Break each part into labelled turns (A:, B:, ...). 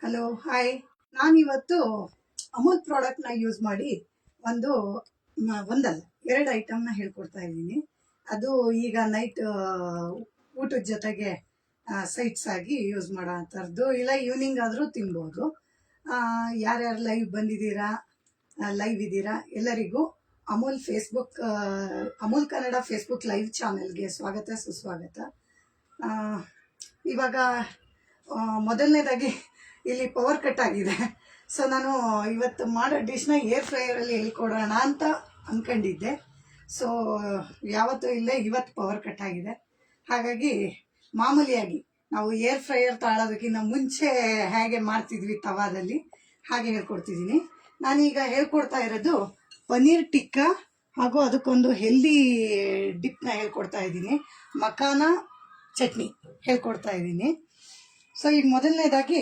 A: Hello hi. ನಾನಿವತ್ತು ಅಮೂಲ್ ಪ್ರಾಡಕ್ಟ್ನ use ಮಾಡಿ ಒಂದಲ್ಲ ಎರಡು ಐಟಮ್ನ ಹೇಳ್ಕೊಡ್ತಾ ಇದ್ದೀನಿ. ಅದು ಈಗ ನೈಟ್ ಊಟದ ಜೊತೆಗೆ ಸೈಡ್ಸ್ ಆಗಿ ಯೂಸ್ ಮಾಡೋ ಅಂಥದ್ದು, ಇಲ್ಲ ಈವ್ನಿಂಗ್ ಆದರೂ ತಿನ್ಬೋದು. ಯಾರ್ಯಾರು ಲೈವ್ ಇದ್ದೀರಾ ಎಲ್ಲರಿಗೂ ಅಮೂಲ್ ಕನ್ನಡ ಫೇಸ್ಬುಕ್ ಲೈವ್ ಚಾನೆಲ್ಗೆ ಸ್ವಾಗತ ಸುಸ್ವಾಗತ. ಇವಾಗ ಮೊದಲನೇದಾಗಿ ಇಲ್ಲಿ ಪವರ್ ಕಟ್ ಆಗಿದೆ. ಸೊ ನಾನು ಇವತ್ತು ಮಾಡೋ ಡಿಶ್ನ ಏರ್ ಫ್ರೈಯರಲ್ಲಿ ಹೇಳ್ಕೊಡೋಣ ಅಂತ ಅಂದ್ಕೊಂಡಿದ್ದೆ. ಸೊ ಯಾವತ್ತೂ ಇಲ್ಲೇ ಇವತ್ತು ಪವರ್ ಕಟ್ ಆಗಿದೆ. ಹಾಗಾಗಿ ಮಾಮೂಲಿಯಾಗಿ ನಾವು ಏರ್ ಫ್ರೈಯರ್ ತಾಳೋದಕ್ಕಿಂತ ಮುಂಚೆ ಹೇಗೆ ಮಾಡ್ತಿದ್ವಿ ತವಾದಲ್ಲಿ ಹಾಗೆ ಹೇಳ್ಕೊಡ್ತಿದ್ದೀನಿ. ನಾನೀಗ ಹೇಳ್ಕೊಡ್ತಾ ಇರೋದು ಪನ್ನೀರ್ ಟಿಕ್ಕಾ ಹಾಗೂ ಅದಕ್ಕೊಂದು ಹೆಲ್ದಿ ಡಿಪ್ನ ಹೇಳ್ಕೊಡ್ತಾ ಇದ್ದೀನಿ. ಮಖಾನ ಚಟ್ನಿ ಹೇಳ್ಕೊಡ್ತಾ ಇದ್ದೀನಿ. ಸೊ ಈಗ ಮೊದಲನೇದಾಗಿ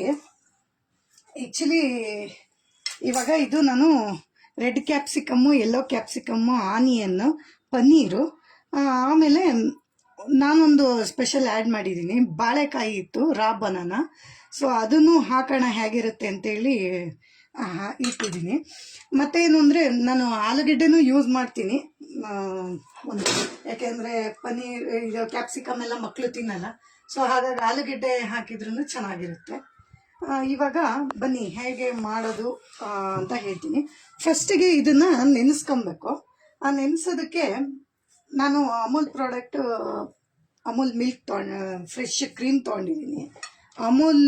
A: ಆ್ಯಕ್ಚುಲಿ ಇವಾಗ ಇದು ನಾನು red capsicum, yellow capsicum, onion, paneer, ಆಮೇಲೆ ನಾನೊಂದು ಸ್ಪೆಷಲ್ ಆ್ಯಡ್ ಮಾಡಿದ್ದೀನಿ. ಬಾಳೆಕಾಯಿ ಇತ್ತು, ರಾ ಬನಾನಾ. ಸೊ ಅದನ್ನು ಹಾಕೋಣ ಹೇಗಿರುತ್ತೆ ಅಂತೇಳಿ ಇಟ್ಟಿದ್ದೀನಿ. ಮತ್ತೇನು ಅಂದರೆ ನಾನು ಆಲೂಗೆಡ್ಡೆನೂ ಯೂಸ್ ಮಾಡ್ತೀನಿ ಯಾಕೆಂದರೆ ಪನ್ನೀರ್ ಇದು ಕ್ಯಾಪ್ಸಿಕಮ್ ಎಲ್ಲ ಮಕ್ಕಳು ತಿನ್ನಲ್ಲ. ಸೊ ಹಾಗಾಗಿ ಆಲೂಗೆಡ್ಡೆ ಹಾಕಿದ್ರೂ ಚೆನ್ನಾಗಿರುತ್ತೆ. ಇವಾಗ ಬನ್ನಿ ಹೇಗೆ ಮಾಡೋದು ಅಂತ ಹೇಳ್ತೀನಿ. ಫಸ್ಟಿಗೆ ಇದನ್ನು ನೆನೆಸ್ಕೊಬೇಕು. ನೆನೆಸೋದಕ್ಕೆ ನಾನು Amul product Amul milk fresh cream ತೊಗೊಂಡಿದ್ದೀನಿ, ಅಮೂಲ್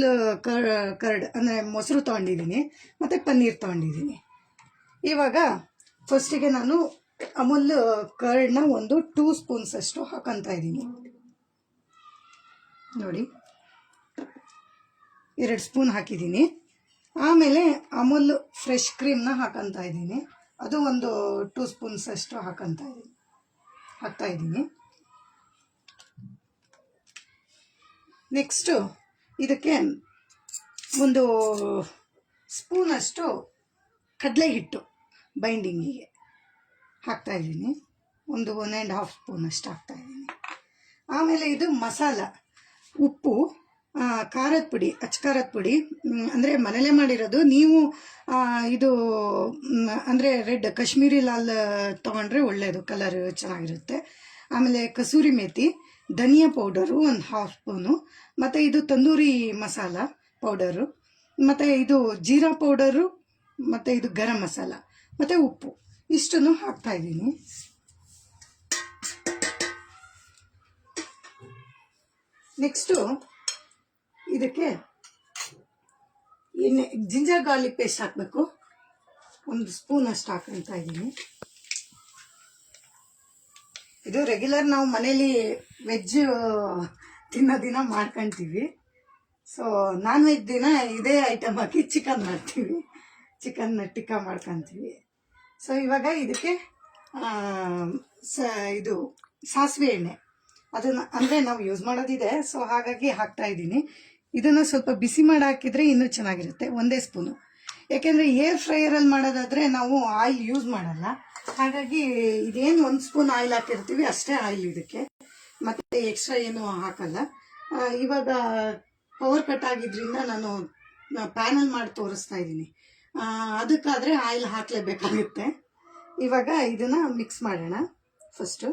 A: ಕರ್ಡ್ ಅಂದರೆ ಮೊಸರು ತೊಗೊಂಡಿದ್ದೀನಿ, ಮತ್ತು ಪನ್ನೀರ್ ತೊಗೊಂಡಿದ್ದೀನಿ. ಇವಾಗ ಫಸ್ಟಿಗೆ ನಾನು ಅಮೂಲ್ ಕರ್ಡ್ನ ಒಂದು 2 ಸ್ಪೂನ್ಸ್ ಅಷ್ಟು ಹಾಕೊತಾ ಇದ್ದೀನಿ. ನೋಡಿ 2 ಸ್ಪೂನ್ ಹಾಕಿದ್ದೀನಿ. ಆಮೇಲೆ ಅಮೂಲ್ ಫ್ರೆಶ್ ಕ್ರೀಮ್ನ ಹಾಕೊತಾ ಇದ್ದೀನಿ. ಅದು ಒಂದು 2 ಸ್ಪೂನ್ಸ್ ಅಷ್ಟು ಹಾಕ್ತಾ ಇದ್ದೀನಿ. ನೆಕ್ಸ್ಟು ಇದಕ್ಕೆ ಒಂದು ಸ್ಪೂನಷ್ಟು ಕಡಲೆ ಹಿಟ್ಟು ಬೈಂಡಿಂಗಿಗೆ ಹಾಕ್ತಾಯಿದ್ದೀನಿ. ಒಂದು 1.5 ಸ್ಪೂನಷ್ಟು ಹಾಕ್ತಾಯಿದ್ದೀನಿ. ಆಮೇಲೆ ಇದು ಮಸಾಲ, ಉಪ್ಪು, ಖಾರದ ಪುಡಿ, ಅಚ್ಕಾರದ ಪುಡಿ ಅಂದರೆ ಮನೇಲೇ ಮಾಡಿರೋದು. ನೀವು ಇದು ಅಂದರೆ ರೆಡ್ ಕಾಶ್ಮೀರಿ ಲಾಲ್ ತೊಗೊಂಡ್ರೆ ಒಳ್ಳೆಯದು, ಕಲರ್ ಚೆನ್ನಾಗಿರುತ್ತೆ. ಆಮೇಲೆ ಕಸೂರಿ ಮೇಥಿ, ಧನಿಯಾ ಪೌಡರು 1/2 ಸ್ಪೂನು, ಮತ್ತು ಇದು ತಂದೂರಿ ಮಸಾಲ ಪೌಡರು, ಮತ್ತು ಇದು ಜೀರಾ ಪೌಡರು, ಮತ್ತು ಇದು ಗರಂ ಮಸಾಲ, ಮತ್ತು ಉಪ್ಪು, ಇಷ್ಟನ್ನು ಹಾಕ್ತಾಯಿದ್ದೀನಿ. ನೆಕ್ಸ್ಟು ಇದಕ್ಕೆ ಜಿಂಜರ್ ಗಾರ್ಲಿಕ್ ಪೇಸ್ಟ್ ಹಾಕಬೇಕು. 1 ಸ್ಪೂನ್ ಅಷ್ಟು ಹಾಕ್ತಾ ಇದ್ದೀನಿ. ಇದು ರೆಗ್ಯುಲರ್ ನಾವು ಮನೇಲಿ ವೆಜ್ ತಿನ್ನೋ ದಿನ ಮಾಡ್ಕೊತೀವಿ. ಸೊ ನಾನ್ ವೆಜ್ ದಿನ ಇದೇ ಐಟಮ್ ಹಾಕಿ ಚಿಕನ್ ಮಾಡ್ತೀವಿ, ಚಿಕನ್ ಟಿಕ್ಕಾ ಮಾಡ್ಕೊತೀವಿ. ಸೊ ಇವಾಗ ಇದಕ್ಕೆ ಇದು ಸಾಸಿವೆ ಎಣ್ಣೆ, ಅದನ್ನು ಅಂದರೆ ನಾವು ಯೂಸ್ ಮಾಡೋದಿದೆ, ಸೊ ಹಾಗಾಗಿ ಹಾಕ್ತಾ ಇದ್ದೀನಿ. ಇದನ್ನು ಸ್ವಲ್ಪ ಬಿಸಿ ಮಾಡಿ ಹಾಕಿದರೆ ಇನ್ನೂ ಚೆನ್ನಾಗಿರುತ್ತೆ. 1 ಸ್ಪೂನು, ಯಾಕೆಂದರೆ ಏರ್ ಫ್ರೈಯರಲ್ಲಿ ಮಾಡೋದಾದರೆ ನಾವು ಆಯಿಲ್ ಯೂಸ್ ಮಾಡಲ್ಲ. ಹಾಗಾಗಿ ಇದೇನು 1 ಸ್ಪೂನ್ ಆಯಿಲ್ ಹಾಕಿರ್ತೀವಿ ಅಷ್ಟೇ ಆಯಿಲ್ ಇದಕ್ಕೆ, ಮತ್ತು ಎಕ್ಸ್ಟ್ರಾ ಏನೂ ಹಾಕಲ್ಲ. ಇವಾಗ ಪವರ್ ಕಟ್ ಆಗಿದ್ದರಿಂದ ನಾನು ಪ್ಯಾನಲ್ಲಿ ಮಾಡಿ ತೋರಿಸ್ತಾ ಇದ್ದೀನಿ. ಅದಕ್ಕಾದರೆ ಆಯಿಲ್ ಹಾಕಲೇಬೇಕಾಗುತ್ತೆ. ಇವಾಗ ಇದನ್ನು ಮಿಕ್ಸ್ ಮಾಡೋಣ ಫಸ್ಟು.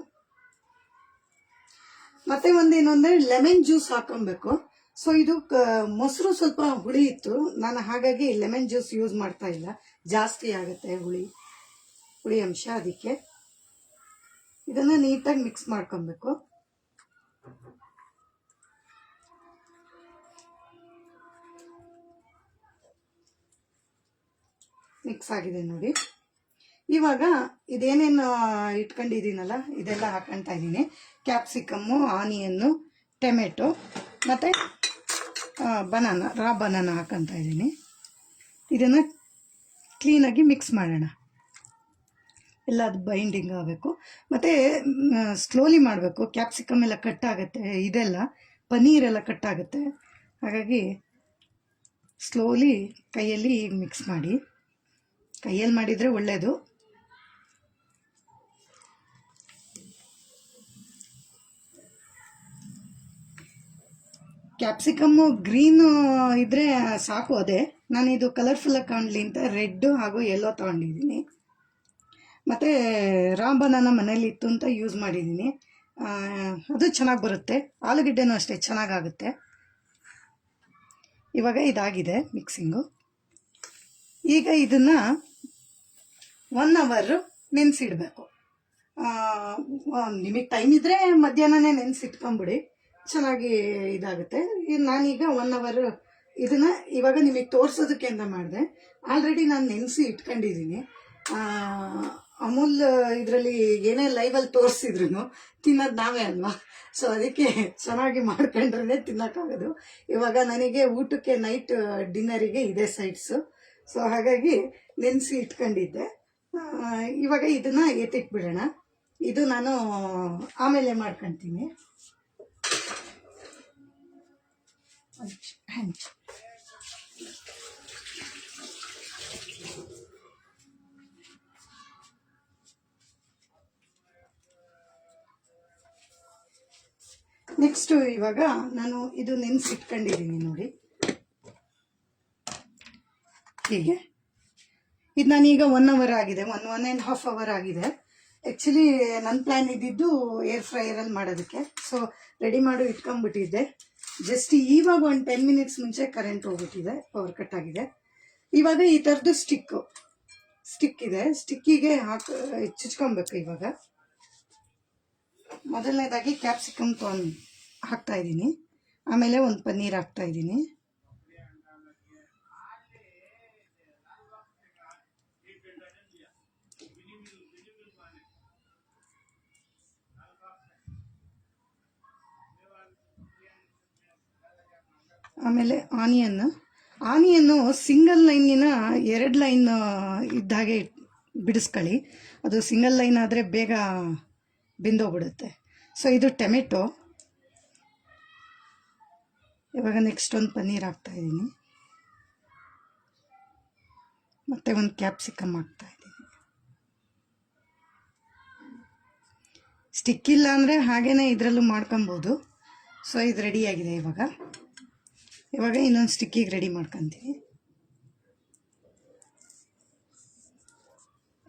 A: ಮತ್ತು ಒಂದೇನು ಅಂದರೆ ಲೆಮನ್ ಜ್ಯೂಸ್ ಹಾಕೊಬೇಕು. ಸೊ ಇದು ಮೊಸರು ಸ್ವಲ್ಪ ಹುಳಿ ಇತ್ತು, ನಾನು ಹಾಗಾಗಿ ಲೆಮನ್ ಜ್ಯೂಸ್ ಯೂಸ್ ಮಾಡ್ತಾ ಇಲ್ಲ, ಜಾಸ್ತಿ ಆಗುತ್ತೆ ಹುಳಿ ಅಂಶ. ಅದಕ್ಕೆ ಇದನ್ನು ನೀಟಾಗಿ ಮಿಕ್ಸ್ ಮಾಡ್ಕೊಬೇಕು. ಮಿಕ್ಸ್ ಆಗಿದೆ ನೋಡಿ. ಇವಾಗ ಇದೇನೇನು ಇಟ್ಕೊಂಡಿದ್ದೀನಲ್ಲ ಇದೆಲ್ಲ ಹಾಕೊತಾ ಇದ್ದೀನಿ. ಕ್ಯಾಪ್ಸಿಕಮ್ಮು, ಆನಿಯನ್ನು, ಟೊಮೆಟೊ, ಮತ್ತು ರಾ ಬನಾನಾ ಹಾಕೊತಾ ಇದ್ದೀನಿ. ಇದನ್ನು ಕ್ಲೀನಾಗಿ ಮಿಕ್ಸ್ ಮಾಡೋಣ. ಎಲ್ಲ ಅದು ಬೈಂಡಿಂಗ್ ಆಗಬೇಕು, ಮತ್ತು ಸ್ಲೋಲಿ ಮಾಡಬೇಕು. ಕ್ಯಾಪ್ಸಿಕಮ್ ಎಲ್ಲ ಕಟ್ಟಾಗುತ್ತೆ, ಇದೆಲ್ಲ ಪನ್ನೀರೆಲ್ಲ ಕಟ್ಟಾಗುತ್ತೆ. ಹಾಗಾಗಿ ಸ್ಲೋಲಿ ಕೈಯಲ್ಲಿ ಮಿಕ್ಸ್ ಮಾಡಿ, ಕೈಯಲ್ಲಿ ಮಾಡಿದರೆ ಒಳ್ಳೆಯದು. ಕ್ಯಾಪ್ಸಿಕಮ್ಮು ಗ್ರೀನು ಇದ್ದರೆ ಸಾಕು, ಅದೇ ನಾನಿದು ಕಲರ್ಫುಲ್ಲಾಗಿ ಕಾಣಲಿ ಅಂತ ರೆಡ್ ಹಾಗೂ ಯೆಲ್ಲೋ ತೊಗೊಂಡಿದ್ದೀನಿ. ಮತ್ತು ರಾ ಬನಾನ ಮನೇಲಿ ಇತ್ತು ಅಂತ ಯೂಸ್ ಮಾಡಿದ್ದೀನಿ. ಅದು ಚೆನ್ನಾಗಿ ಬರುತ್ತೆ. ಆಲೂಗಡ್ಡೆನೂ ಅಷ್ಟೇ ಚೆನ್ನಾಗಾಗುತ್ತೆ. ಇವಾಗ ಇದಾಗಿದೆ ಮಿಕ್ಸಿಂಗು. ಈಗ ಇದನ್ನು 1 ಅವರ್ ನೆನೆಸಿಡಬೇಕು. ನಿಮಗೆ ಟೈಮ್ ಇದ್ದರೆ ಮಧ್ಯಾಹ್ನನೇ ನೆನೆಸಿಟ್ಕೊಂಬಿಡಿ, ಚೆನ್ನಾಗಿ ಇದಾಗುತ್ತೆ. ನಾನೀಗ 1 ಅವರ್ ಇದನ್ನು ಇವಾಗ ನಿಮಗೆ ತೋರಿಸೋದಕ್ಕೆ ಅಂತ ಮಾಡಿದೆ. ಆಲ್ರೆಡಿ ನಾನು ನೆನೆಸಿ ಇಟ್ಕೊಂಡಿದ್ದೀನಿ. ಅಮೂಲ್ ಇದರಲ್ಲಿ ಏನೇ ಲೈವಲ್ಲಿ ತೋರಿಸಿದ್ರು ತಿನ್ನೋದು ನಾವೇ ಅಲ್ವಾ, ಸೊ ಅದಕ್ಕೆ ಚೆನ್ನಾಗಿ ಮಾಡ್ಕೊಂಡ್ರೆ ತಿನ್ನೋಕ್ಕಾಗೋದು. ಇವಾಗ ನನಗೆ ಊಟಕ್ಕೆ ನೈಟ್ ಡಿನ್ನರಿಗೆ ಇದೆ ಸೈಡ್ಸು, ಸೊ ಹಾಗಾಗಿ ನೆನೆಸಿ ಇಟ್ಕೊಂಡಿದ್ದೆ. ಇವಾಗ ಇದನ್ನು ಎತ್ತಿಟ್ಬಿಡೋಣ. ಇದು ನಾನು ಆಮೇಲೆ ಮಾಡ್ಕೊತೀನಿ. ನೆಕ್ಸ್ಟು ಇವಾಗ ನಾನು ಇದು ನೆನೆಸಿಟ್ಕೊಂಡಿದ್ದೀನಿ ನೋಡಿ. ಹೀಗೆ ಇದು ನಾನೀಗ 1 ಅವರ್ ಆಗಿದೆ, 1.5 ಅವರ್ ಆಗಿದೆ. ಆ್ಯಕ್ಚುಲಿ ನನ್ನ ಪ್ಲ್ಯಾನ್ ಇದ್ದಿದ್ದು ಏರ್ ಫ್ರೈಯರಲ್ಲಿ ಮಾಡೋದಕ್ಕೆ, ಸೊ ರೆಡಿ ಮಾಡಿ ಇಟ್ಕೊಂಡ್ಬಿಟ್ಟಿದ್ದೆ. ಜಸ್ಟ್ ಇವಾಗ ಒಂದು 10 ಮಿನಿಟ್ಸ್ ಮುಂಚೆ ಕರೆಂಟ್ ಹೋಗ್ಬಿಟ್ಟಿದೆ, ಪವರ್ ಕಟ್ ಆಗಿದೆ. ಇವಾಗ ಈ ಥರದ್ದು ಸ್ಟಿಕ್ ಇದೆ, ಸ್ಟಿಕ್ಕಿಗೆ ಚುಚ್ಕೊಬೇಕು. ಇವಾಗ ಮೊದಲನೇದಾಗಿ ಕ್ಯಾಪ್ಸಿಕಮ್ ಹಾಕ್ತಾಯಿದ್ದೀನಿ, ಆಮೇಲೆ ಒಂದು ಪನ್ನೀರ್ ಹಾಕ್ತಾಯಿದ್ದೀನಿ. ಆಮೇಲೆ ಆನಿಯನ್ನು ಸಿಂಗಲ್ ಲೈನಿನ 2 ಲೈನ್ ಇದ್ದಾಗೆ ಬಿಡಿಸ್ಕೊಳ್ಳಿ. ಅದು ಸಿಂಗಲ್ ಲೈನ್ ಆದರೆ ಬೇಗ ಬೆಂದೋಗ್ಬಿಡುತ್ತೆ. ಸೊ ಇದು ಟೊಮೆಟೊ. ಇವಾಗ ನೆಕ್ಸ್ಟ್ ಒಂದು ಪನ್ನೀರ್ ಹಾಕ್ತಾಯಿದ್ದೀನಿ, ಮತ್ತು ಒಂದು ಕ್ಯಾಪ್ಸಿಕಮ್ ಹಾಕ್ತಾಯಿದ್ದೀನಿ. ಸ್ಟಿಕ್ ಇಲ್ಲ ಅಂದರೆ ಹಾಗೇ ಇದರಲ್ಲೂ ಮಾಡ್ಕೊಬೋದು. ಸೊ ಇದು ರೆಡಿಯಾಗಿದೆ. ಇವಾಗ ಇನ್ನೊಂದು ಸ್ಟಿಕ್ಕಿಗೆ ರೆಡಿ ಮಾಡ್ಕೊತೀನಿ.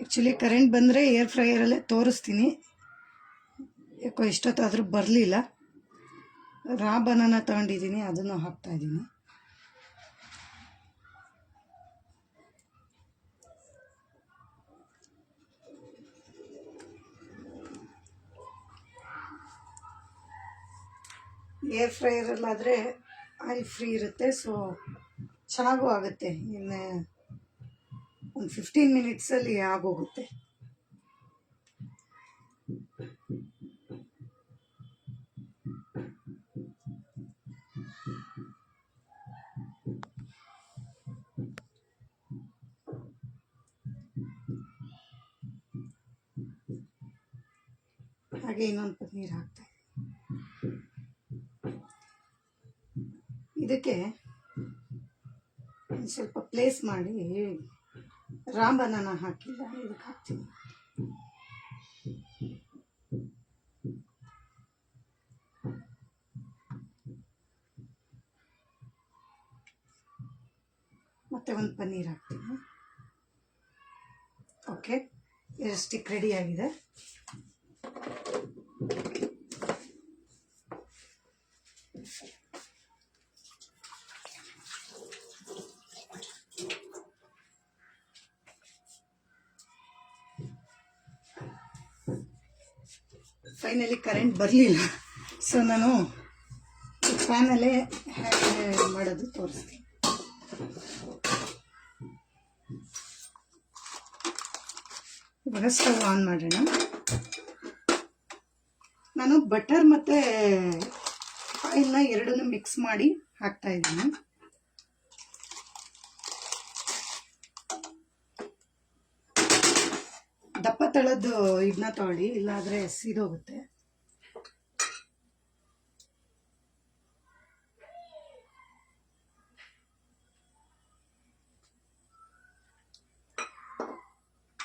A: ಆ್ಯಕ್ಚುಲಿ ಕರೆಂಟ್ ಬಂದರೆ ಏರ್ ಫ್ರೈಯರಲ್ಲೇ ತೋರಿಸ್ತೀನಿ, ಯಾಕೋ ಎಷ್ಟೊತ್ತಾದರೂ ಬರಲಿಲ್ಲ. ರಾ ಬನಾನ ತೊಗೊಂಡಿದ್ದೀನಿ, ಅದನ್ನು ಹಾಕ್ತಾಯಿದ್ದೀನಿ. ಏರ್ ಫ್ರೈಯರಲ್ಲಾದರೆ ಆಯಿಲ್ ಫ್ರೀ ಇರುತ್ತೆ, ಸೊ ಚೆನ್ನಾಗೂ ಆಗುತ್ತೆ. ಇನ್ನು ಒಂದು 15 ಮಿನಿಟ್ಸಲ್ಲಿ ಆಗೋಗುತ್ತೆ. ಹಾಗೆ ಇನ್ನೊಂದು ಪನ್ನೀರ್ ಹಾಕ್ತಾ ಇದಕ್ಕೆ ಸ್ವಲ್ಪ ಪ್ಲೇಸ್ ಮಾಡಿ ರಾ ಬನಾನ ಹಾಕಿಲ್ಲ, ಇದಕ್ಕೆ ಹಾಕ್ತೀನಿ. ಮತ್ತೆ ಒಂದು ಪನ್ನೀರ್ ಹಾಕ್ತೀನಿ. ಓಕೆ, ಸ್ಟಿಕ್ ರೆಡಿ ಆಗಿದೆ. ಫೈನಲಿ ಕರೆಂಟ್ ಬರಲಿಲ್ಲ, ಸೊ ನಾನು ಫ್ಯಾನಲ್ಲೇ ಹೇಗೆ ಮಾಡೋದು ತೋರಿಸ್ತೀನಿ. ಇವಾಗ ಸ್ಟವ್ ಆನ್ ಮಾಡೋಣ. ನಾನು ಬಟರ್ ಮತ್ತು ಆಯಿಲ್ನ ಎರಡನ್ನೂ ಮಿಕ್ಸ್ ಮಾಡಿ ಹಾಕ್ತಾಯಿದ್ದೀನಿ. ದಪ್ಪ ತಳದ್ದು ಇದನ್ನ ತಗೊಳ್ಳಿ, ಇಲ್ಲಾದರೆ ಸೀದೋಗುತ್ತೆ.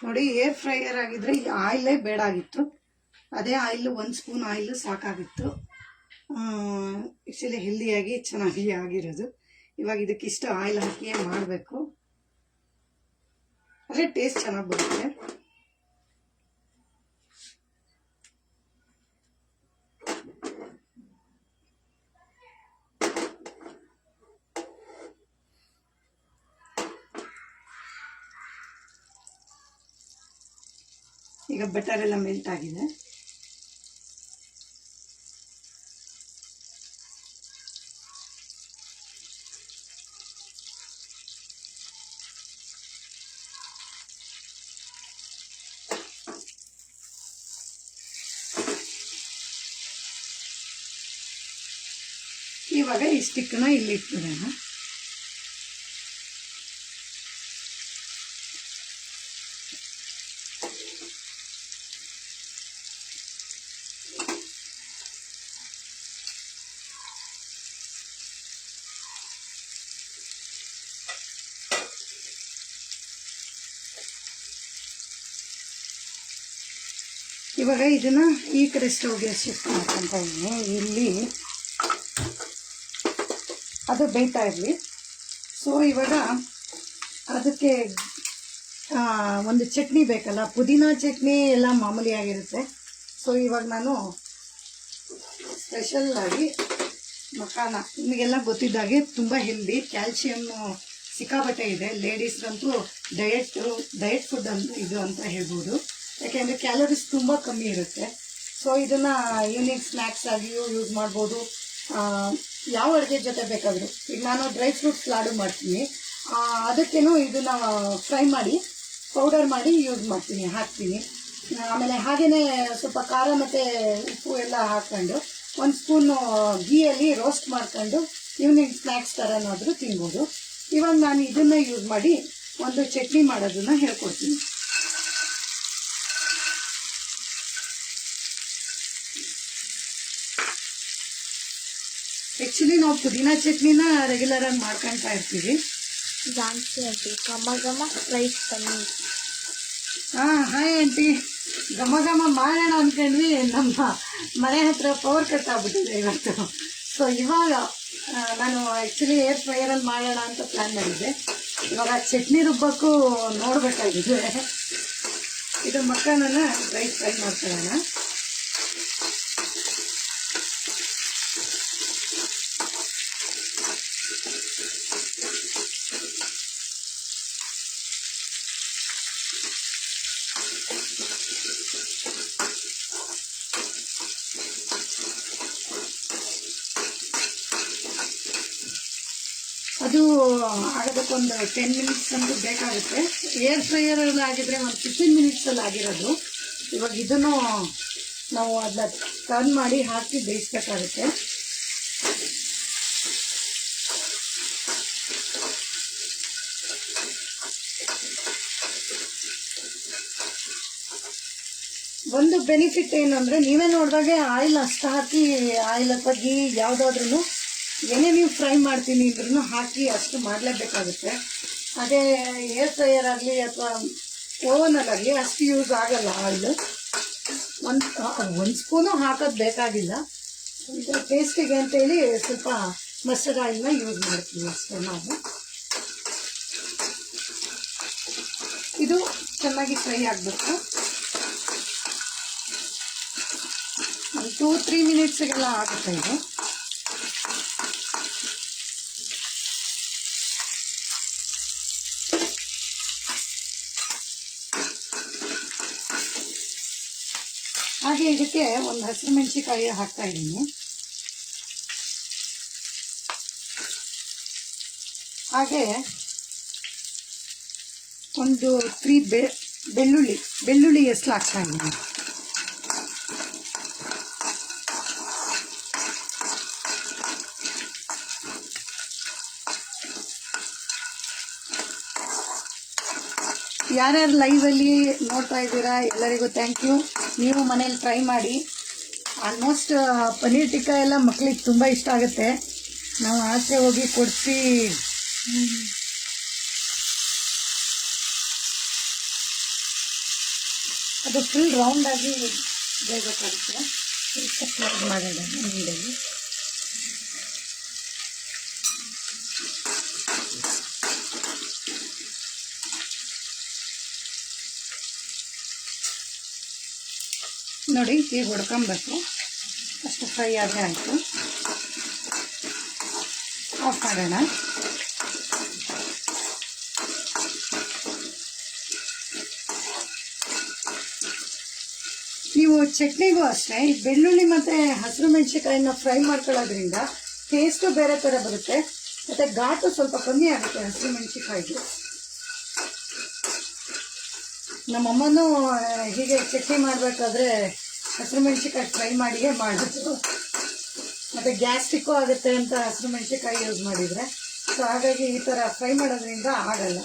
A: ನೋಡಿ, ಏರ್ ಫ್ರೈಯರ್ ಆಗಿದ್ರೆ ಈ ಆಯಿಲೇ ಬೇಡಾಗಿತ್ತು. ಅದೇ ಆಯಿಲ್ 1 ಸ್ಪೂನ್ ಆಯಿಲ್ ಸಾಕಾಗಿತ್ತು. ಆ್ಯಕ್ಚುಲಿ ಹೆಲ್ದಿಯಾಗಿ ಚೆನ್ನಾಗಿ ಆಗಿರೋದು. ಇವಾಗ ಇದಕ್ಕಿಷ್ಟು ಆಯಿಲ್ ಹಾಕಿ ಮಾಡಬೇಕು, ಅದೇ ಟೇಸ್ಟ್ ಚೆನ್ನಾಗಿ ಬರುತ್ತೆ. ಈಗ ಬಟರ್ ಎಲ್ಲ ಮೆಲ್ಟ್ ಆಗಿದೆ. ಇವಾಗ ಈ ಸ್ಟಿಕ್ನ ಇಲ್ಲಿ ಇಟ್ಬಿಡೋಣ. ಇವಾಗ ಇದನ್ನ ಈ ಕಡೆ ಸ್ಟವ್ಗೆ ಶಿಫ್ಟ್ ಮಾಡ್ಕೊತಾ ಇದ್ದೀನಿ. ಇಲ್ಲಿ ಅದು ಬೇಯ್ತಾ ಇರಲಿ. ಸೊ ಇವಾಗ ಅದಕ್ಕೆ ಒಂದು ಚಟ್ನಿ ಬೇಕಲ್ಲ, ಪುದೀನ ಚಟ್ನಿ ಎಲ್ಲ ಮಾಮೂಲಿ ಆಗಿರುತ್ತೆ. ಸೊ ಇವಾಗ ನಾನು ಸ್ಪೆಷಲ್ಲಾಗಿ ಮಖಾನ, ನಿಮಗೆಲ್ಲ ಗೊತ್ತಿದ್ದಾಗೆ ತುಂಬ ಹೆಲ್ದಿ, ಕ್ಯಾಲ್ಶಿಯಮ್ಮು ಸಿಕ್ಕಾಬಟ್ಟೆ ಇದೆ. ಲೇಡೀಸ್ಗಂತೂ ಡಯಟ್ ಫುಡ್ ಅಂತ ಇದು ಅಂತ ಹೇಳ್ಬೋದು, ಯಾಕೆಂದರೆ ಕ್ಯಾಲರೀಸ್ ತುಂಬ ಕಮ್ಮಿ ಇರುತ್ತೆ. ಸೊ ಇದನ್ನು ಈವ್ನಿಂಗ್ ಸ್ನ್ಯಾಕ್ಸ್ ಆಗಿಯೂ ಯೂಸ್ ಮಾಡ್ಬೋದು, ಯಾವ ಅಡುಗೆ ಜೊತೆ ಬೇಕಾದರೂ. ಈಗ ನಾನು ಡ್ರೈ ಫ್ರೂಟ್ಸ್ ಲಾಡು ಮಾಡ್ತೀನಿ, ಅದಕ್ಕೇನು ಇದನ್ನು ಫ್ರೈ ಮಾಡಿ ಪೌಡರ್ ಮಾಡಿ ಯೂಸ್ ಮಾಡ್ತೀನಿ, ಹಾಕ್ತೀನಿ. ಆಮೇಲೆ ಹಾಗೆಯೇ ಸ್ವಲ್ಪ ಖಾರ ಮತ್ತು ಉಪ್ಪು ಎಲ್ಲ ಹಾಕ್ಕೊಂಡು ಒಂದು ಸ್ಪೂನು ಗೀಯಲ್ಲಿ ರೋಸ್ಟ್ ಮಾಡ್ಕೊಂಡು ಈವ್ನಿಂಗ್ ಸ್ನ್ಯಾಕ್ಸ್ ಥರನಾದರೂ ತಿನ್ಬೋದು. ಇವಾಗ ನಾನು ಇದನ್ನು ಯೂಸ್ ಮಾಡಿ ಒಂದು ಚಟ್ನಿ ಮಾಡೋದನ್ನು ಹೇಳ್ಕೊಡ್ತೀನಿ. ಆ್ಯಕ್ಚುಲಿ ನಾವು ಪುದೀನ ಚಟ್ನಿನ ರೆಗ್ಯುಲರಾಗಿ ಮಾಡ್ಕೊಳ್ತಾ ಇರ್ತೀವಿ.
B: ಜಾನ್ಸಿ ಆಂಟಿ ಘಮ ಘಮ ರೈಸ್ ಪನ್ನೀರ್.
A: ಹಾಯ್ ಆಂಟಿ, ಘಮ ಘಮ ಮಾಡೋಣ ಅಂದ್ಕೊಂಡ್ವಿ. ನಮ್ಮ ಮನೆ ಹತ್ರ ಪವರ್ ಕಟ್ ಆಗ್ಬಿಟ್ಟಿದೆ ಇವತ್ತು. ಸೊ ಇವಾಗ ನಾನು ಆ್ಯಕ್ಚುಲಿ ಏರ್ ಫ್ರೈಯರಲ್ಲಿ ಮಾಡೋಣ ಅಂತ ಪ್ಲ್ಯಾನ್ ಮಾಡಿದ್ದೆ. ಇವಾಗ ಚಟ್ನಿ ರುಬ್ಬಕ್ಕೂ ನೋಡಬೇಕಾಗಿದೆ. ಇದು ಮಕ್ಕಳನ್ನ ರೈಸ್ ಫ್ರೈ ಮಾಡ್ಕೊಳ್ಳೋಣ. ಅದು ಆಗೋದಕ್ಕೊಂದು 10 ಮಿನಿಟ್ಸ್ ಅಂತೂ ಬೇಕಾಗುತ್ತೆ. ಏರ್ ಫ್ರೈಯರಲ್ಲಿ ಆಗಿದ್ರೆ ಒಂದು 15 ಮಿನಿಟ್ಸಲ್ಲಿ ಆಗಿರೋದು. ಇವಾಗ ಇದನ್ನು ನಾವು ಅದನ್ನ ಟರ್ನ್ ಮಾಡಿ ಹಾಕಿ ಬೇಯಿಸ್ಬೇಕಾಗುತ್ತೆ. ಒಂದು ಬೆನಿಫಿಟ್ ಏನು ಅಂದರೆ, ನೀವೇ ನೋಡಿದಾಗೆ ಆಯಿಲ್ ಅಷ್ಟು ಹಾಕಿ, ಆಯಿಲ್ ಅಥವಾ ಗೀ ಯಾವುದಾದ್ರೂ ಏನೇ ನೀವು ಫ್ರೈ ಮಾಡ್ತೀನಿ ಇದ್ರೂ ಹಾಕಿ ಅಷ್ಟು ಮಾಡಲೇಬೇಕಾಗುತ್ತೆ. ಅದೇ ಏರ್ ಫ್ರೈಯರ್ ಆಗಲಿ ಅಥವಾ ಓವನಲ್ಲಾಗಲಿ ಅಷ್ಟು ಯೂಸ್ ಆಗಲ್ಲ ಆಯಿಲು. ಒಂದು ಸ್ಪೂನು ಹಾಕೋದು ಬೇಕಾಗಿಲ್ಲ. ಇದರ ಟೇಸ್ಟಿಗೆ ಅಂತೇಳಿ ಸ್ವಲ್ಪ ಮಸ್ಟರ್ಡ್ ಆಯಿಲ್ನ ಯೂಸ್ ಮಾಡ್ತೀವಿ ಅಷ್ಟೇ ನಾವು. ಇದು ಚೆನ್ನಾಗಿ ಫ್ರೈ ಆಗಬೇಕು. ಒಂದು 2-3 ಮಿನಿಟ್ಸ್ಗೆಲ್ಲ ಆಗುತ್ತೆ ಇದು. ಹಾಗೆ ಇದಕ್ಕೆ ಒಂದು ಹಸಿರು ಮೆಣಸಿನಕಾಯಿ ಹಾಕ್ತಾ ಇದ್ದೀನಿ. ಹಾಗೆ ಒಂದು 3 ಬೆಳ್ಳುಳ್ಳಿ ಎಷ್ಟು ಹಾಕ್ತಾ ಇದ್ದೀನಿ. ಯಾರ್ಯಾರು ಲೈವಲ್ಲಿ ನೋಡ್ತಾ ಇದ್ದೀರಾ ಎಲ್ಲರಿಗೂ ಥ್ಯಾಂಕ್ ಯು. ನೀವು ಮನೇಲಿ ಟ್ರೈ ಮಾಡಿ. ಆಲ್ಮೋಸ್ಟ್ ಪನ್ನೀರ್ ಟಿಕ್ಕಾ ಎಲ್ಲ ಮಕ್ಳಿಗೆ ತುಂಬ ಇಷ್ಟ ಆಗುತ್ತೆ. ನಾವು ಆಚೆ ಹೋಗಿ ಕೊಡಿಸಿ ಅದು ಫುಲ್ ರೌಂಡಾಗಿ ಬೇಯಬೇಕಾಗುತ್ತೆ. ಸ್ವಲ್ಪ ಮಾಡೋಣ ನೀರಲ್ಲಿ. ನೋಡಿ ಈಗ ಹೊಡ್ಕೊಬೇಕು, ಅಷ್ಟು ಫ್ರೈ ಆದರೆ ಆಯಿತು. ಆಫ್ ಮಾಡೋಣ. ನೀವು ಚಟ್ನಿಗೂ ಅಷ್ಟೇ ಈ ಬೆಳ್ಳುಳ್ಳಿ ಮತ್ತು ಹಸಿರು ಮೆಣಸಿನ್ಕಾಯಿನ ಫ್ರೈ ಮಾಡ್ಕೊಳ್ಳೋದ್ರಿಂದ ಟೇಸ್ಟು ಬೇರೆ ಥರ ಬರುತ್ತೆ, ಮತ್ತು ಘಾಟು ಸ್ವಲ್ಪ ಕಮ್ಮಿ ಆಗುತ್ತೆ ಹಸಿರು ಮೆಣಸಿನ್ಕಾಯಿಗೆ. ನಮ್ಮಮ್ಮನೂ ಹೀಗೆ ಚಟ್ನಿ ಮಾಡಬೇಕಾದ್ರೆ ಹಸಿರು ಮೆಣಸಿನ್ಕಾಯಿ ಫ್ರೈ ಮಾಡಿಯೇ ಮಾಡಿದ್ರು. ಮತ್ತು ಗ್ಯಾಸ್ಟ್ರಿಕ್ಕು ಆಗುತ್ತೆ ಅಂತ ಹಸಿರು ಮೆಣಸಿನ್ಕಾಯಿ ಯೂಸ್ ಮಾಡಿದರೆ, ಸೊ ಹಾಗಾಗಿ ಈ ಥರ ಫ್ರೈ ಮಾಡೋದ್ರಿಂದ ಆಗಲ್ಲ.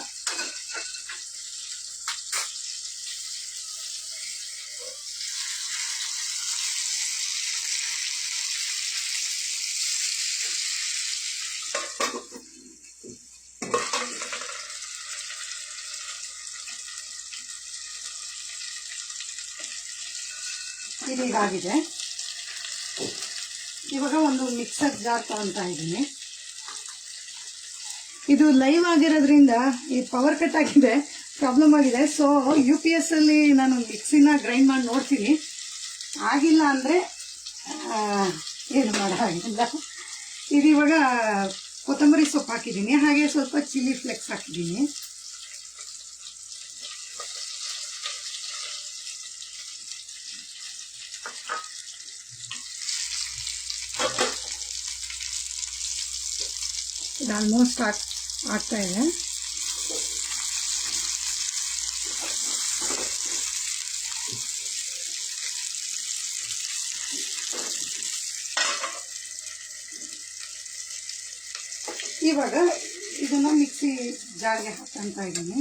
A: ಇದೀಗಾಗಿದೆ. ಇವಾಗ ಒಂದು ಮಿಕ್ಸರ್ ಜಾರ್ ತಗೊತಾ ಇದ್ದೀನಿ. ಇದು ಲೈವ್ ಆಗಿರೋದ್ರಿಂದ ಈ ಪವರ್ ಕಟ್ ಆಗಿದೆ, ಪ್ರಾಬ್ಲಮ್ ಆಗಿದೆ. ಸೊ UPS ಅಲ್ಲಿ ನಾನು ಮಿಕ್ಸಿನ ಗ್ರೈಂಡ್ ಮಾಡಿ ನೋಡ್ತೀನಿ, ಆಗಿಲ್ಲ ಅಂದರೆ ಏನು ಮಾಡೋಂಗಿಲ್ಲ. ಇದು ಇವಾಗ ಕೊತ್ತಂಬರಿ ಸೊಪ್ಪು ಹಾಕಿದ್ದೀನಿ, ಹಾಗೆ ಸ್ವಲ್ಪ ಚಿಲ್ಲಿ ಫ್ಲೆಕ್ಸ್ ಹಾಕಿದ್ದೀನಿ. ಇದು ಆಲ್ಮೋಸ್ಟ್ ಆಗ್ತಾ ಇದೆ. ಇವಾಗ ಇದನ್ನು ಮಿಕ್ಸಿ ಜಾರ್ಗೆ ಹಾಕ್ತಾ ಇದ್ದೀನಿ.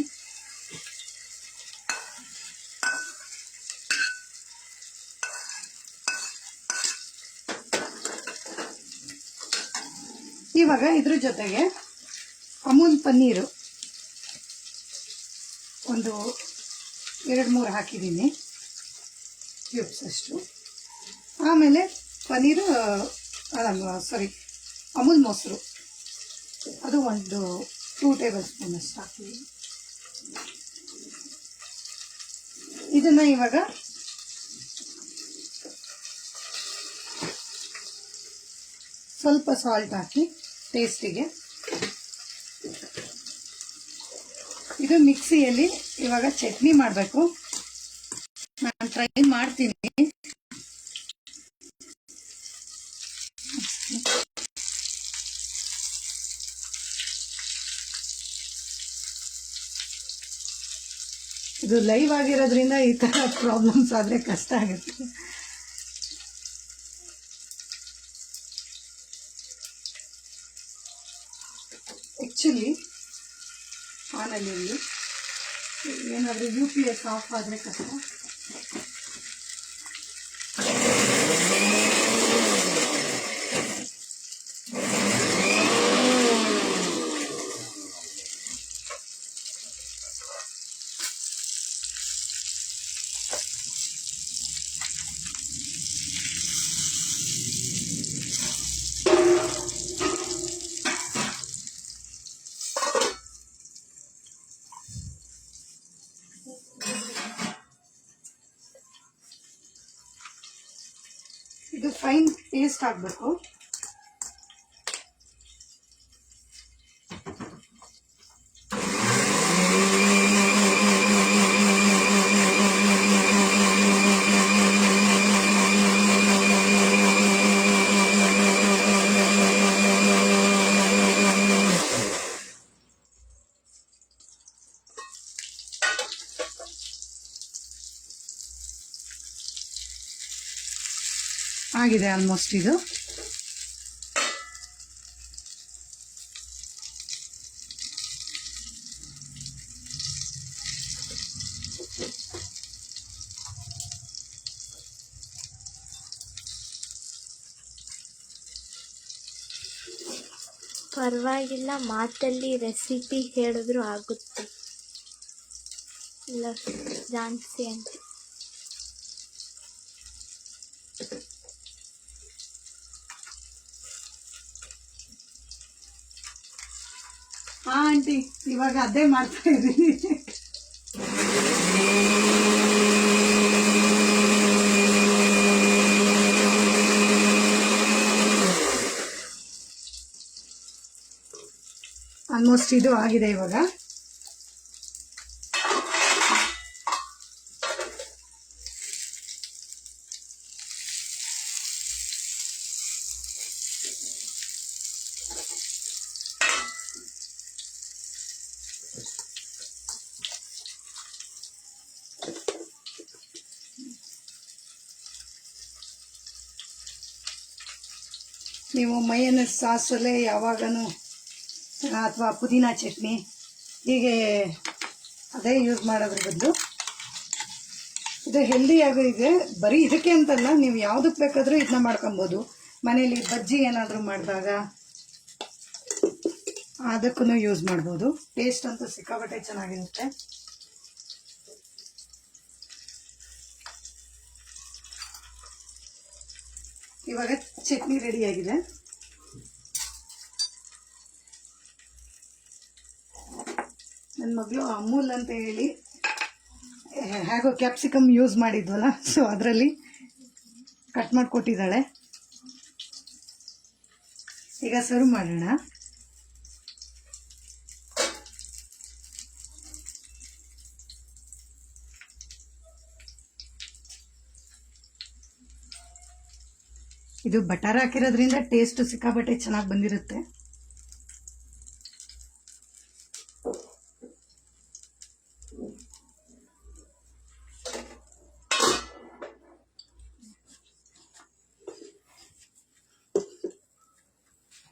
A: ಇವಾಗ ಇದ್ರ ಜೊತೆಗೆ ಅಮೂಲ್ ಪನ್ನೀರು ಒಂದು 2-3 ಹಾಕಿದ್ದೀನಿ, ಕ್ಯೂಬ್ಸ್ ಅಷ್ಟು. ಆಮೇಲೆ ಪನ್ನೀರು ಅಮೂಲ್ ಮೊಸರು ಅದು ಒಂದು 2 ಟೇಬಲ್ ಸ್ಪೂನ್ ಅಷ್ಟು ಹಾಕಿದ್ದೀನಿ. ಇದನ್ನು ಇವಾಗ ಸ್ವಲ್ಪ ಸಾಲ್ಟ್ ಹಾಕಿ ಟೇಸ್ಟಿಗೆ ಇದು ಮಿಕ್ಸಿಯಲ್ಲಿ ಇವಾಗ ಚಟ್ನಿ ಮಾಡಬೇಕು. ನಾನು ಟ್ರೈ ಮಾಡ್ತೀನಿ. ಇದು ಲೈವ್ ಆಗಿರೋದ್ರಿಂದ ಈ ಥರ ಪ್ರಾಬ್ಲಮ್ಸ್ ಆದರೆ ಕಷ್ಟ ಆಗುತ್ತೆ. ಆ್ಯಕ್ಚುಲಿ ಆನಲ್ಲಿ ಏನಾದರೂ UPS ಆಫ್ ಆದರೆ ಕಷ್ಟ. ಇದು ಫೈನ್ ಪೇಸ್ಟ್ ಆಗಬೇಕು. ಆಗಿದೆ ಆಲ್ಮೋಸ್ಟ್. ಇದು
B: ಪರವಾಗಿಲ್ಲ, ಮಾತಲ್ಲಿ ರೆಸಿಪಿ ಹೇಳಿದ್ರು ಆಗುತ್ತೆ. ಇಲ್ಲ ಜಾನ್ಸಿ ಅಂತ
A: ಆಂಟಿ ಇವಾಗ ಅದೇ ಮಾಡ್ತಾ ಇದ್ದೀನಿ. ಆಲ್ಮೋಸ್ಟ್ ಇದು ಆಗಿದೆ ಇವಾಗ. ನೀವು ಮಯೋನೈಸ್ ಸಾಸಲ್ಲೇ ಯಾವಾಗನೂ ಅಥವಾ ಪುದೀನ ಚಟ್ನಿ ಹೀಗೆ ಅದೇ ಯೂಸ್ ಮಾಡೋದ್ರ ಬದಲು ಇದು ಹೆಲ್ದಿಯಾಗೂ ಇದೆ. ಬರೀ ಇದಕ್ಕೆ ಅಂತಲ್ಲ, ನೀವು ಯಾವುದಕ್ಕೆ ಬೇಕಾದರೂ ಇದನ್ನ ಮಾಡ್ಕೊಬೋದು. ಮನೇಲಿ ಬಜ್ಜಿ ಏನಾದರೂ ಮಾಡಿದಾಗ ಅದಕ್ಕೂ ಯೂಸ್ ಮಾಡ್ಬೋದು. ಟೇಸ್ಟ್ ಅಂತೂ ಸಿಕ್ಕಾಪಟ್ಟೆ ಚೆನ್ನಾಗಿರುತ್ತೆ. ಇವಾಗ ಚಟ್ನಿ ರೆಡಿಯಾಗಿದೆ. ನನ್ನ ಮಗಳು ಅಮೂಲ್ ಅಂತ ಹೇಳಿ ಹೇಗೋ ಕ್ಯಾಪ್ಸಿಕಮ್ ಯೂಸ್ ಮಾಡಿದ್ವಲ್ಲ, ಸೊ ಅದರಲ್ಲಿ ಕಟ್ ಮಾಡಿಕೊಟ್ಟಿದ್ದಾಳೆ. ಈಗ ಸರ್ವ್ ಮಾಡೋಣ. ಇದು ಬಟರ್ ಹಾಕಿರೋದ್ರಿಂದ ಟೇಸ್ಟ್ ಸಿಕ್ಕಾಪಟ್ಟೆ ಚೆನ್ನಾಗಿ ಬಂದಿರುತ್ತೆ.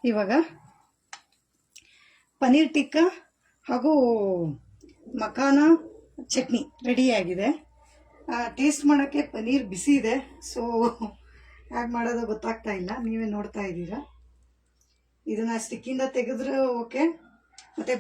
A: ಇವಾಗ ಪನ್ನೀರ್ ಟಿಕ್ಕಾ ಹಾಗೂ ಮಖಾನ ಚಟ್ನಿ ರೆಡಿಯಾಗಿದೆ. ಟೇಸ್ಟ್ ಮಾಡೋಕ್ಕೆ ಪನ್ನೀರ್ ಬಿಸಿ ಇದೆ, ಸೊ ಹೇಗೆ ಮಾಡೋದು ಗೊತ್ತಾಗ್ತಾ ಇಲ್ಲ. ನೀವೇ ನೋಡ್ತಾ ಇದ್ದೀರಾ. ಇದನ್ನ ಸ್ಟಿಕ್ಕಿಂದ ತೆಗೆದ್ರೆ ಓಕೆ, ಮತ್ತೆ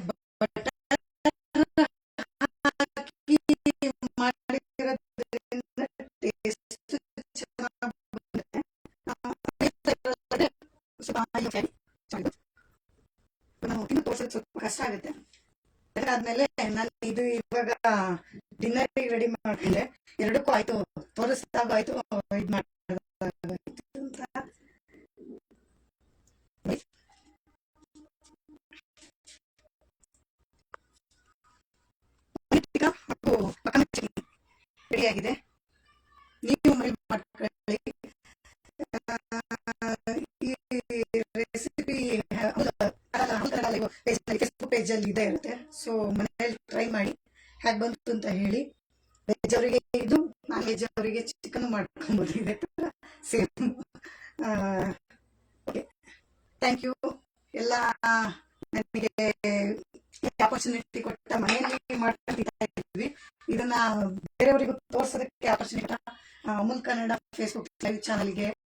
A: ತೋರ್ಸೋದು ಸ್ವಲ್ಪ ಕಷ್ಟ ಆಗುತ್ತೆ. ಅದಾದ್ಮೇಲೆ ನಾನು ಇದು ಇವಾಗ ಡಿನ್ನರ್ ರೆಡಿ ಮಾಡ್ಕೊಂಡೆ. ಎರಡಕ್ಕೂ ಆಯ್ತು, ತೋರಿಸಿದಾಗ ಆಯ್ತು, ಇದು ಮಾಡಿ ರೆಡಿಯಾಗಿದೆ. ನೀವು ಮನೇಲಿ ಮಾಡ್ಕೊಳ್ಳಿ. ಈ ರೆಸಿಪಿ ಫೇಸ್ಬುಕ್ ಪೇಜಲ್ಲಿ ಇದೆ ಇರುತ್ತೆ, ಸೊ ಮನೇಲಿ ಟ್ರೈ ಮಾಡಿ. ಹೇಗೆ ಬಂತು ಅಂತ ಹೇಳಿ. ವೆಜ್ ಅವರಿಗೆ ಇದು, ನಾನ್ ವೆಜ್ ಅವರಿಗೆ ಚಿಕನ್ ಮಾಡ್ಕೊಬೋದು. ಇದೇ ಥರ ಸೇಮ್. Okay, thank you. ಎಲ್ಲ ನನಗೆ ಆಪರ್ಚುನಿಟಿ ಕೊಟ್ಟ, ಮನೆಯಲ್ಲಿ ಮಾಡ್ತಾ ಇದ್ವಿ. ಇದನ್ನ ಬೇರೆಯವರಿಗೂ ತೋರ್ಸೋದಕ್ಕೆ opportunity Amul Kannada Facebook live ಚಾನಲ್ಗೆ